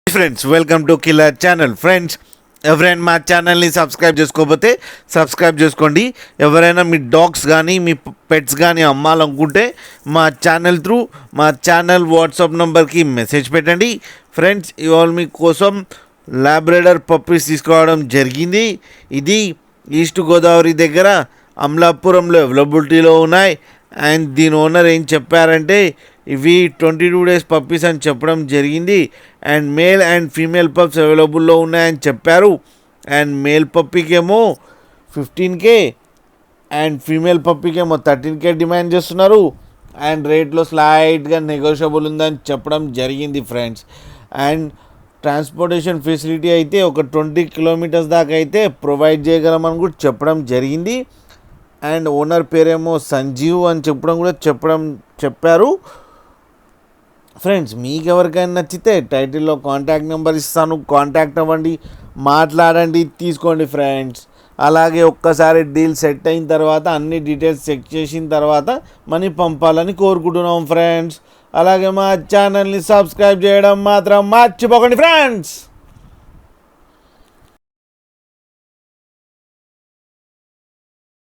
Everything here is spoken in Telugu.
Friends welcome to killer channel. Friends ఎవరైనా మా ఛానల్ని సబ్స్క్రైబ్ చేసుకోకపోతే సబ్స్క్రైబ్ చేసుకోండి. ఎవరైనా మీ డాగ్స్ కానీ మీ పెట్స్ కానీ అమ్మాలనుకుంటే మా ఛానల్ వాట్సాప్ నెంబర్కి మెసేజ్ పెట్టండి. ఫ్రెండ్స్ ఇవాళ మీకోసం లాబ్రాడర్ పప్పీస్ తీసుకోవడం జరిగింది. ఇది ఈస్ట్ గోదావరి దగ్గర అమలాపురంలో అవైలబిలిటీలో ఉన్నాయి. అండ్ దీని ఓనర్ ఏం చెప్పారంటే ఇవి 22 డేస్ పప్పీస్ అని చెప్పడం జరిగింది. And male and female pups అవైలబుల్లో ఉన్నాయని చెప్పారు. అండ్ మేల్ పప్పీకేమో 15K అండ్ ఫీమేల్ పప్పీకేమో 13K డిమాండ్ చేస్తున్నారు. అండ్ రేట్లో స్లైట్గా నెగోషియబుల్ ఉందని చెప్పడం జరిగింది ఫ్రెండ్స్. అండ్ ట్రాన్స్పోర్టేషన్ ఫెసిలిటీ అయితే ఒక 20 కిలోమీటర్స్ దాకా అయితే ప్రొవైడ్ చేయగలమని కూడా చెప్పడం జరిగింది. అండ్ ఓనర్ పేరేమో సంజీవ్ అని చెప్పారు. ఫ్రెండ్స్ మీకు ఎవరికైనా నచ్చితే టైటిల్లో కాంటాక్ట్ నెంబర్ ఇస్తాను, కాంటాక్ట్ అవ్వండి, మాట్లాడండి, తీసుకోండి ఫ్రెండ్స్. అలాగే ఒక్కసారి డీల్ సెట్ అయిన తర్వాత అన్ని డీటెయిల్స్ చెక్ చేసిన తర్వాత మనీ పంపాలని కోరుకుంటున్నాం ఫ్రెండ్స్. అలాగే మా ఛానల్ని సబ్స్క్రైబ్ చేయడం మాత్రం మర్చిపోకండి ఫ్రెండ్స్.